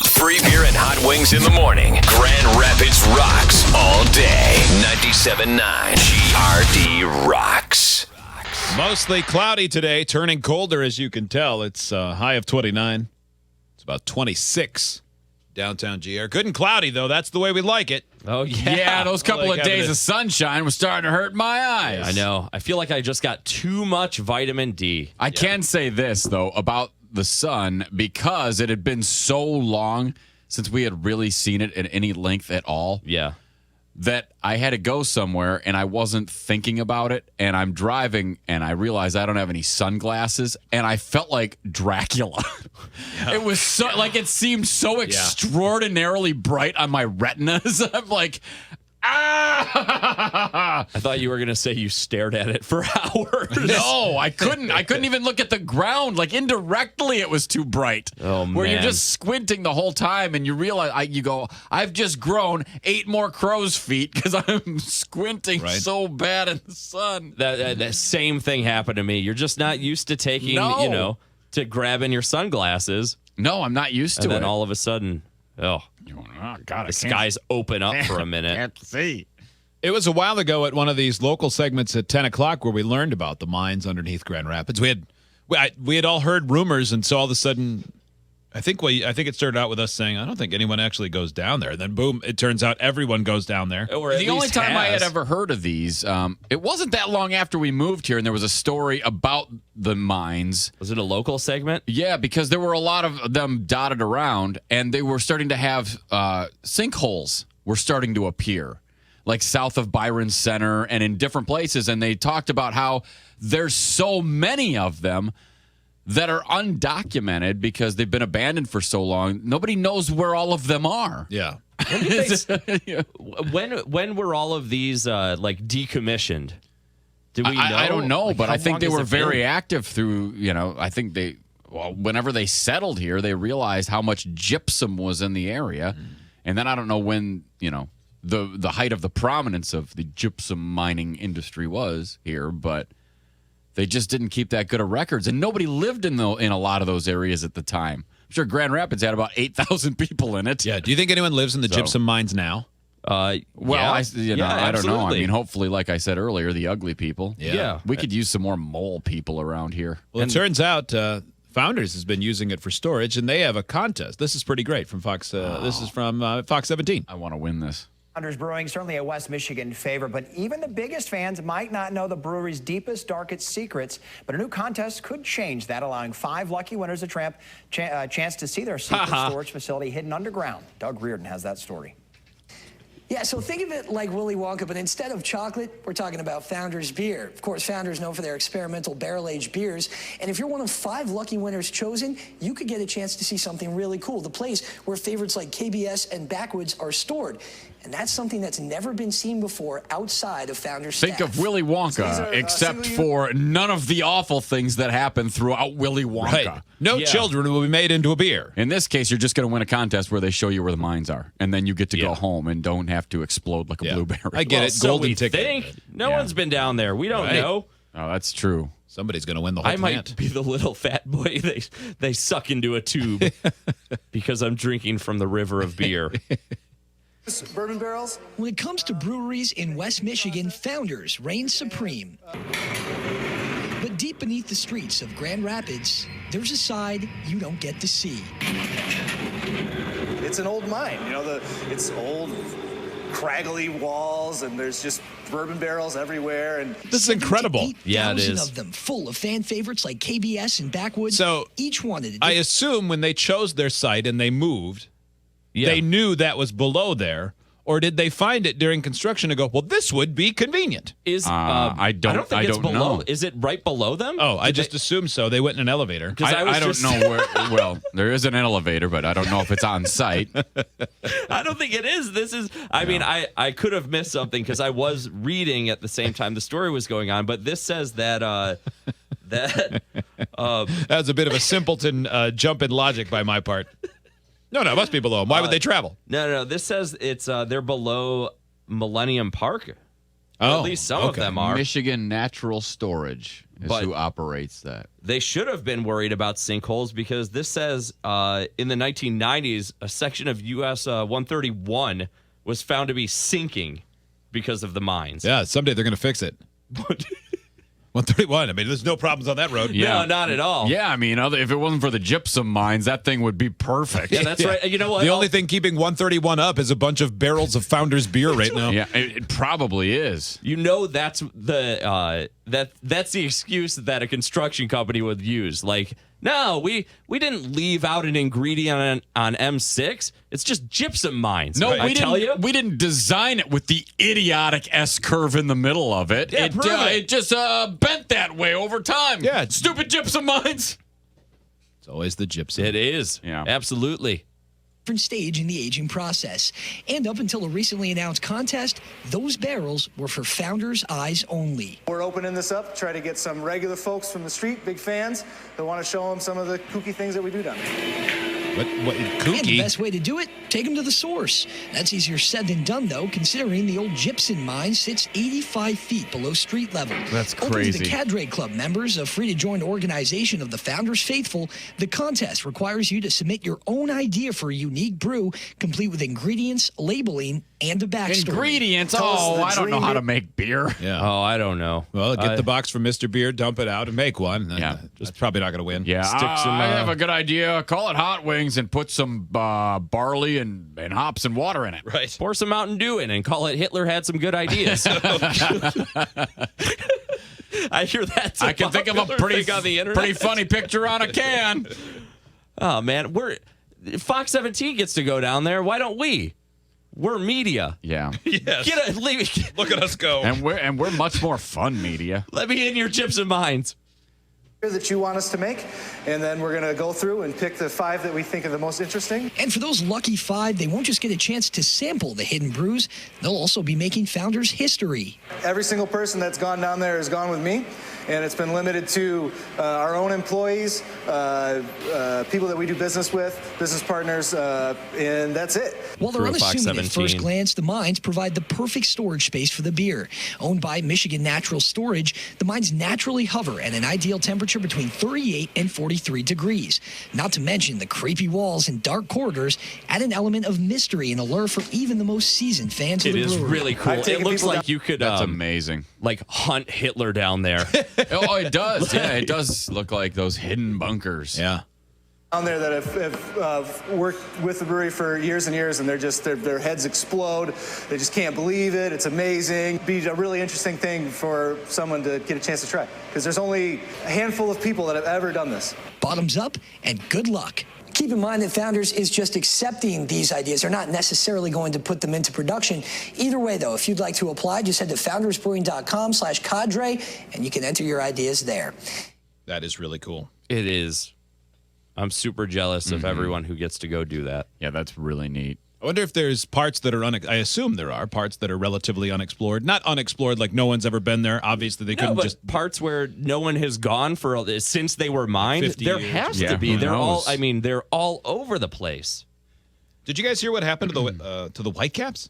Free beer and hot wings in the morning. Grand Rapids rocks all day. 97.9 GRD rocks. Mostly cloudy today, turning colder as you can tell. It's a high of 29. It's about 26 downtown GR. Good and cloudy, though. That's the way we like it. Oh, yeah. Yeah, those couple of days of sunshine was starting to hurt my eyes. I know. I feel like I just got too much vitamin D. I can say this, though, about the sun, because it had been so long since we had really seen it at any length at all. Yeah. That I had to go somewhere and I wasn't thinking about it, and I'm driving and I realized I don't have any sunglasses, and I felt like Dracula. It was so it seemed so extraordinarily bright on my retinas. I'm like, ah! I thought you were going to say you stared at it for hours. No, I couldn't. I couldn't even look at the ground. Like, indirectly, it was too bright. Oh, Where you're man. just squinting the whole time, and you realize, I've just grown 8 more crow's feet because I'm squinting so bad in the sun. That same thing happened to me. You're just not used to taking, No. to grabbing your sunglasses. No, I'm not used to And then it. all of a sudden, God, the skies open up for a minute. Can't see. It was a while ago at one of these local segments at 10 o'clock where we learned about the mines underneath Grand Rapids. We had all heard rumors, and so all of a sudden, I think it started out with us saying, I don't think anyone actually goes down there. And then, boom, it turns out everyone goes down there. Or at The only least time I had has. ever heard of these, it wasn't that long after we moved here, and there was a story about the mines. Was it a local segment? Yeah, because there were a lot of them dotted around, and they were starting to have sinkholes were starting to appear, like south of Byron Center and in different places. And they talked about how there's so many of them that are undocumented because they've been abandoned for so long. Nobody knows where all of them are. Yeah. When were all of these decommissioned? Do we know? I don't know, but how I think long they has were it been? very active through, I think whenever they settled here, they realized how much gypsum was in the area. And then I don't know when, the height of the prominence of the gypsum mining industry was here, but they just didn't keep that good of records. And nobody lived in a lot of those areas at the time. I'm sure Grand Rapids had about 8,000 people in it. Yeah. Do you think anyone lives in the gypsum mines now? Well, yeah. I don't know. I absolutely. mean, hopefully, like I said earlier, the ugly people. Yeah. We could use some more mole people around here. Well, it turns out Founders has been using it for storage, and they have a contest. This is pretty great from Fox. This is from Fox 17. I want to win this. Founders Brewing, certainly a West Michigan favorite, but even the biggest fans might not know the brewery's deepest, darkest secrets. But a new contest could change that, allowing 5 lucky winners a chance to see their secret storage facility hidden underground. Doug Reardon has that story. Yeah, so think of it like Willy Wonka, but instead of chocolate, we're talking about Founders beer. Of course, Founders known for their experimental barrel-aged beers. And if you're one of 5 lucky winners chosen, you could get a chance to see something really cool, the place where favorites like KBS and Backwoods are stored. And that's something that's never been seen before outside of Founders Think staff. of Willy Wonka, except for none of the awful things that happen throughout Willy Wonka. Right. No children will be made into a beer. In this case, you're just going to win a contest where they show you where the mines are, and then you get to go home and don't have to explode like a blueberry. I get it. So Golden we ticket. think. No one's been down there. We don't know. Oh, that's true. Somebody's going to win the whole I plant. might be the little fat boy they suck into a tube because I'm drinking from the river of beer. Bourbon barrels? When it comes to breweries in West Michigan, Founders reign supreme. But deep beneath the streets of Grand Rapids, there's a side you don't get to see. It's an old mine, it's old, craggly walls, and there's just bourbon barrels everywhere. And This is incredible. Yeah, it 8,000 is. of them, full of fan favorites like KBS and Backwoods. So, each wanted I assume when they chose their site and they moved, they knew that was below there, or did they find it during construction and go, well, this would be convenient? I don't think it's below. know. Is it right below them? Oh, I just assumed so. They went in an elevator. I don't know where. Well, there is an elevator, but I don't know if it's on site. I don't think it is. This is. I mean, I could have missed something because I was reading at the same time the story was going on. But this says that that was a bit of a simpleton jump in logic by my part. No, it must be below them. Why would they travel? No. This says it's they're below Millennium Park. Oh, at least some of okay. them are. Michigan Natural Storage is But- who operates that. They should have been worried about sinkholes because this says in the 1990s, a section of US 131 was found to be sinking because of the mines. Yeah, someday they're going to fix it. 131. I mean, there's no problems on that road. Yeah. No, not at all. Yeah, I mean, if it wasn't for the gypsum mines, that thing would be perfect. Yeah, that's right. You know what? The only thing keeping 131 up is a bunch of barrels of Founders beer right now. Yeah, it probably is. You know that's the that's the excuse that a construction company would use. Like, no, we didn't leave out an ingredient on M6. It's just gypsum mines. No, I tell you. we didn't design it with the idiotic S curve in the middle of it. Yeah, prove it. It just bent that way over time. Yeah. Stupid gypsum mines. It's always the gypsum. It is. Yeah. Absolutely. Different stage in the aging process. And up until a recently announced contest, those barrels were for Founders Eyes only. We're opening this up, try to get some regular folks from the street, big fans, that want to show them some of the kooky things that we do down there. What And the kooky? best way to do it, take them to the source. That's easier said than done, though, considering the old gypsum mine sits 85 feet below street level. That's Open crazy. to the Cadre Club members, a free-to-join organization of the Founders Faithful, the contest requires you to submit your own idea for a unique brew, complete with ingredients, labeling, and a backstory. Ingredients. Tell us Oh, the I don't know dream how to beer. make beer. Yeah. Oh, I don't know. Well, get the box from Mr. Beer, dump it out, and make one. Yeah. Just probably not going to win. Yeah, Stick some, I have a good idea. Call it hot wings and put some barley and hops and water in it. Right. Pour some Mountain Dew in and call it Hitler had some good ideas. I hear that. I can think of a pretty on the internet. pretty funny picture on a can. Oh man, Fox 17 gets to go down there. Why don't we? We're media. Yeah, Yes. Look at us go. and we're much more fun media. Let me in your gypsum mines. That you want us to make, and then we're going to go through and pick the 5 that we think are the most interesting. And for those lucky 5, they won't just get a chance to sample the hidden brews, they'll also be making Founders history. Every single person that's gone down there has gone with me, and it's been limited to our own employees, people that we do business with, business partners, and that's it. While they're Through Fox unassuming at 17. first glance, the mines provide the perfect storage space for the beer. Owned by Michigan Natural Storage, the mines naturally hover at an ideal temperature between 38 and 43 degrees. Not to mention the creepy walls and dark corridors add an element of mystery and allure for even the most seasoned fans of It the is brewery. really cool. I've It taken looks people like you could That's amazing. like hunt Hitler down there. Oh, it does. Yeah, it does look like those hidden bunkers. Yeah. Down there that have worked with the brewery for years and years, and their heads explode. They just can't believe it. It's amazing. Be a really interesting thing for someone to get a chance to try, because there's only a handful of people that have ever done this. Bottoms up and good luck. Keep in mind that Founders is just accepting these ideas. They're not necessarily going to put them into production. Either way, though, if you'd like to apply, just head to foundersbrewing.com/cadre, and you can enter your ideas there. That is really cool. It is. I'm super jealous of everyone who gets to go do that. Yeah, that's really neat. I wonder if there's parts that are I assume there are parts that are relatively unexplored. Not unexplored like no one's ever been there. Obviously, they No, couldn't but just. parts where no one has gone for since they were mined. 50 There years. has Yeah, to be. who They're all. knows? I mean, they're all over the place. Did you guys hear what happened to the Whitecaps?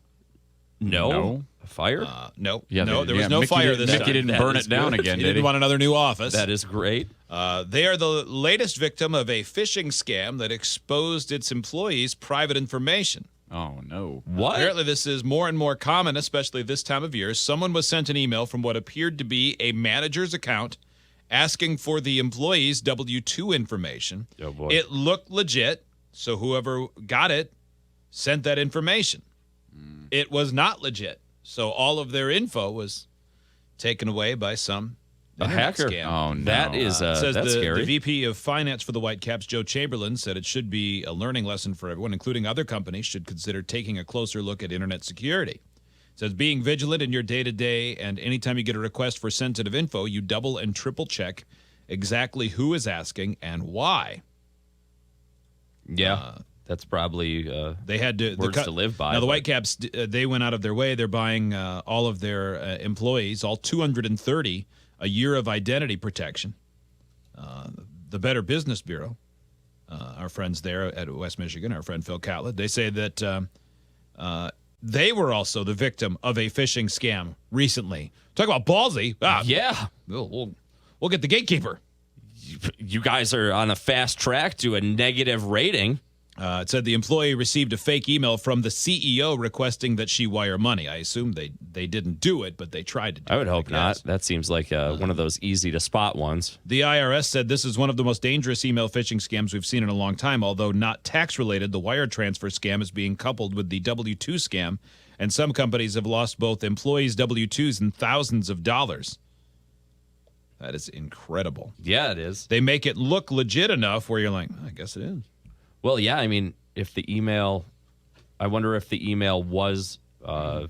No, a fire. No. Yeah, no, there was no Mickey fire didn't- this Mickey time. didn't That burn is it down good. again, He did didn't he? want another new office. That is great. They are the latest victim of a phishing scam that exposed its employees' private information. Oh, no. What? Apparently, this is more and more common, especially this time of year. Someone was sent an email from what appeared to be a manager's account asking for the employee's W-2 information. Oh, boy. It looked legit, so whoever got it sent that information. It was not legit, so all of their info was taken away by some A internet hacker. scam. Oh, no. That is Says that's the scary. VP of Finance for the Whitecaps, Joe Chamberlain, said it should be a learning lesson for everyone, including other companies, should consider taking a closer look at internet security. It says being vigilant in your day-to-day, and anytime you get a request for sensitive info, you double and triple check exactly who is asking and why. Yeah, that's probably They had to words to live by. Now the but- Whitecaps, they went out of their way. They're buying all of their employees, all 230, a year of identity protection. The Better Business Bureau, our friends there at West Michigan, our friend Phil Catlett, they say that they were also the victim of a phishing scam recently. Talk about ballsy. Yeah. We'll get the gatekeeper. You guys are on a fast track to a negative rating. It said the employee received a fake email from the CEO requesting that she wire money. I assume they didn't do it, but they tried to do it. I would hope not. That seems like one of those easy to spot ones. The IRS said this is one of the most dangerous email phishing scams we've seen in a long time. Although not tax-related, the wire transfer scam is being coupled with the W-2 scam, and some companies have lost both employees' W-2s and thousands of dollars. That is incredible. Yeah, it is. They make it look legit enough where you're like, I guess it is. Well, yeah, I mean, I wonder if the email was a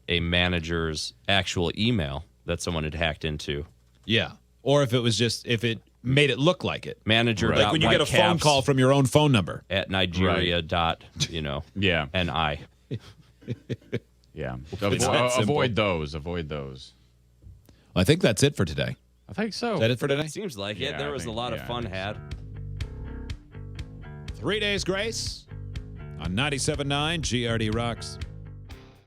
manager's actual email that someone had hacked into. Yeah. Or if it made it look like it. Manager. Like when you get a phone call from your own phone number. At Nigeria Yeah. NI. Yeah. Avoid those. Avoid those. I think that's it for today. I think so. Is that it for today? Seems like it. Yeah, There was a lot of fun had. 3 days grace on 97.9 GRD Rocks.